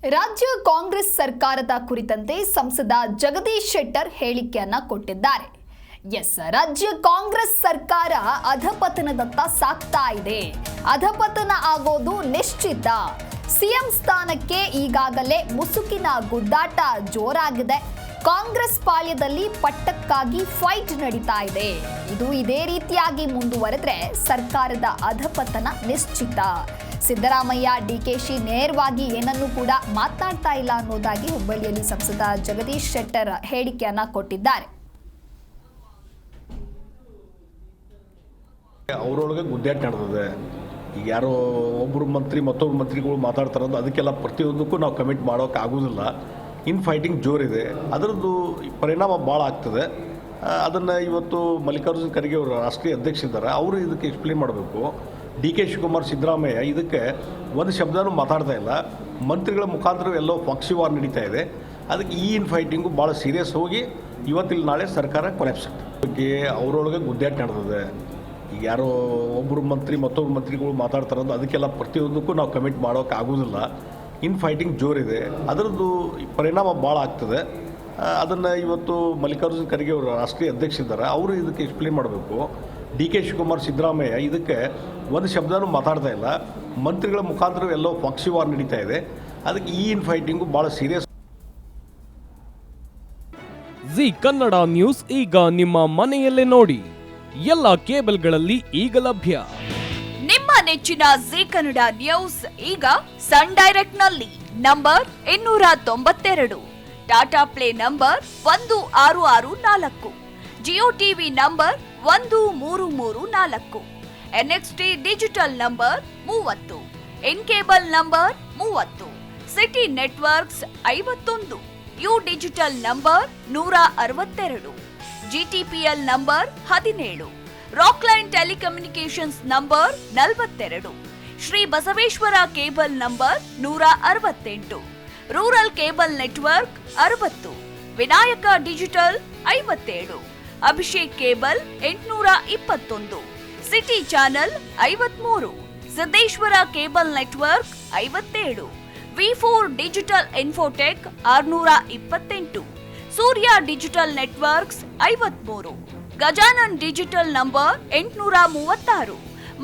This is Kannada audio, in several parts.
ರಾಜ್ಯ ಕಾಂಗ್ರೆಸ್ ಸರ್ಕಾರದ ಕುರಿತಂತೆ ಸಂಸದ ಜಗದೀಶ್ ಶೆಟ್ಟರ್ ಹೇಳಿಕೆಯನ್ನ ಕೊಟ್ಟಿದ್ದಾರೆ. ರಾಜ್ಯ ಕಾಂಗ್ರೆಸ್ ಸರ್ಕಾರ ಅಧಪತನದತ್ತ ಸಾಗ್ತಾ ಇದೆ. ಅಧಪತನ ಆಗೋದು ನಿಶ್ಚಿತ. ಸಿಎಂ ಸ್ಥಾನಕ್ಕೆ ಈಗಾಗಲೇ ಮುಸುಕಿನ ಗುದ್ದಾಟ ಜೋರಾಗಿದೆ. ಕಾಂಗ್ರೆಸ್ ಪಾಳ್ಯದಲ್ಲಿ ಪಟ್ಟಕ್ಕಾಗಿ ಫೈಟ್ ನಡೀತಾ ಇದೆ. ಇದೇ ರೀತಿಯಾಗಿ ಮುಂದುವರೆದ್ರೆ ಸರ್ಕಾರದ ಅಧಪತನ ನಿಶ್ಚಿತ. ಸಿದ್ದರಾಮಯ್ಯ, ಡಿಕೆಶಿ ನೇರವಾಗಿ ಏನನ್ನೂ ಕೂಡ ಮಾತನಾಡ್ತಾ ಇಲ್ಲ ಅನ್ನೋದಾಗಿ ಹುಬ್ಬಳ್ಳಿಯಲ್ಲಿ ಸಂಸದ ಜಗದೀಶ್ ಶೆಟ್ಟರ್ ಹೇಳಿಕೆಯನ್ನ ಕೊಟ್ಟಿದ್ದಾರೆ. ಅವರೊಳಗೆ ಗುದ್ದಾಟ ನಡೆದಿದೆ. ಈಗ ಯಾರೋ ಒಬ್ಬರು ಮಂತ್ರಿ ಮತ್ತೊಬ್ಬರು ಮಂತ್ರಿಗಳು ಮಾತಾಡ್ತಾರಂದು ಅದಕ್ಕೆಲ್ಲ ಪ್ರತಿಯೊಂದಕ್ಕೂ ನಾವು ಕಮಿಟ್ ಮಾಡೋಕೆ ಆಗೋದಿಲ್ಲ. ಇನ್ ಫೈಟಿಂಗ್ ಜೋರಿದೆ. ಅದರದ್ದು ಪರಿಣಾಮ ಭಾಳ ಆಗ್ತದೆ. ಅದನ್ನು ಇವತ್ತು ಮಲ್ಲಿಕಾರ್ಜುನ ಖರ್ಗೆ ಅವರು ರಾಷ್ಟ್ರೀಯ ಅಧ್ಯಕ್ಷರಿದ್ದಾರೆ, ಅವರು ಇದಕ್ಕೆ ಎಕ್ಸ್ಪ್ಲೇನ್ ಮಾಡಬೇಕು. ಡಿ ಕೆ ಶಿವಕುಮಾರ್, ಸಿದ್ದರಾಮಯ್ಯ ಇದಕ್ಕೆ ಒಂದು ಶಬ್ದನೂ ಮಾತಾಡ್ತಾ ಇಲ್ಲ. ಮಂತ್ರಿಗಳ ಮುಖಾಂತರ ಎಲ್ಲೋ ಪಕ್ಷವಾರ ನಡೀತಾ ಇದೆ. ಅದಕ್ಕೆ ಈ ಇನ್ ಫೈಟಿಂಗು ಭಾಳ ಸೀರಿಯಸ್ ಹೋಗಿ ಇವತ್ತಿಲ್ಲ ನಾಳೆ ಸರ್ಕಾರ ಕೊಲೆಪ್ಸುತ್ತೆ. ಬಗ್ಗೆ ಅವರೊಳಗೆ ಗುದ್ದಾಟ ನಡೆದಿದೆ. ಈಗ ಯಾರೋ ಒಬ್ಬರು ಮಂತ್ರಿ ಮತ್ತೊಬ್ಬರು ಮಂತ್ರಿಗಳು ಮಾತಾಡ್ತಾರಂದು ಅದಕ್ಕೆಲ್ಲ ಪ್ರತಿಯೊಂದಕ್ಕೂ ನಾವು ಕಮಿಟ್ ಮಾಡೋಕೆ ಆಗೋದಿಲ್ಲ. ಇನ್ ಫೈಟಿಂಗ್ ಜೋರಿದೆ. ಅದರದ್ದು ಪರಿಣಾಮ ಭಾಳ ಆಗ್ತದೆ. ಅದನ್ನು ಇವತ್ತು ಮಲ್ಲಿಕಾರ್ಜುನ ಖರ್ಗೆ ಅವರು ರಾಷ್ಟ್ರೀಯ ಅಧ್ಯಕ್ಷರಿದ್ದಾರೆ, ಅವರು ಇದಕ್ಕೆ ಎಕ್ಸ್ಪ್ಲೇನ್ ಮಾಡಬೇಕು. ಡಿ ಕೆ ಶಿವಕುಮಾರ್, ಸಿದ್ದರಾಮಯ್ಯ ಇದಕ್ಕೆ ಒಂದು ಶಬ್ದನೂ ಮಾತಾಡ್ತಾ ಇಲ್ಲ. ಮಂತ್ರಿಗಳ ಮುಖಾಂತರ ಎಲ್ಲೋ ಪಕ್ಷವಾರ ನಡೀತಾ ಇದೆ. ಅದಕ್ಕೆ ಈ ಇನ್ ಫೈಟಿಂಗು ಭಾಳ ಸೀರಿಯಸ್. ಜಿ ಕನ್ನಡ ನ್ಯೂಸ್ ಈಗ ನಿಮ್ಮ ಮನೆಯಲ್ಲೇ ನೋಡಿ. ಎಲ್ಲ ಕೇಬಲ್ಗಳಲ್ಲಿ ಈಗ ಲಭ್ಯ. ನಿಮ್ಮ ನೆಚ್ಚಿನ ಜಿ ಕನ್ನಡ ನ್ಯೂಸ್ ಈಗ ಸನ್ ಡೈರೆಕ್ಟ್ ನಲ್ಲಿ number 292, Tata play number 1664, Jio TV number 1334, NXT digital number 30, in cable number 30, city networks 51, U digital number 162, GTPL number 17, Rockline telecommunications number 42, Shri Basaveshwara cable number 168, rural cable network 60, Vinayaka digital 57, Abhishek cable 821, city channel 53, Siddeshwara cable network 57, V4 digital Infotech 628, Surya digital networks 53, Gajanan digital number 836,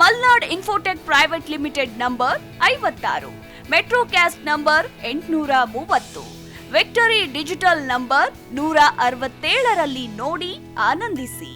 Malnad Infotech private limited number 56, Metrocast number 830, Victory digital number 167ರಲ್ಲಿ ನೋಡಿ ಆನಂದಿಸಿ.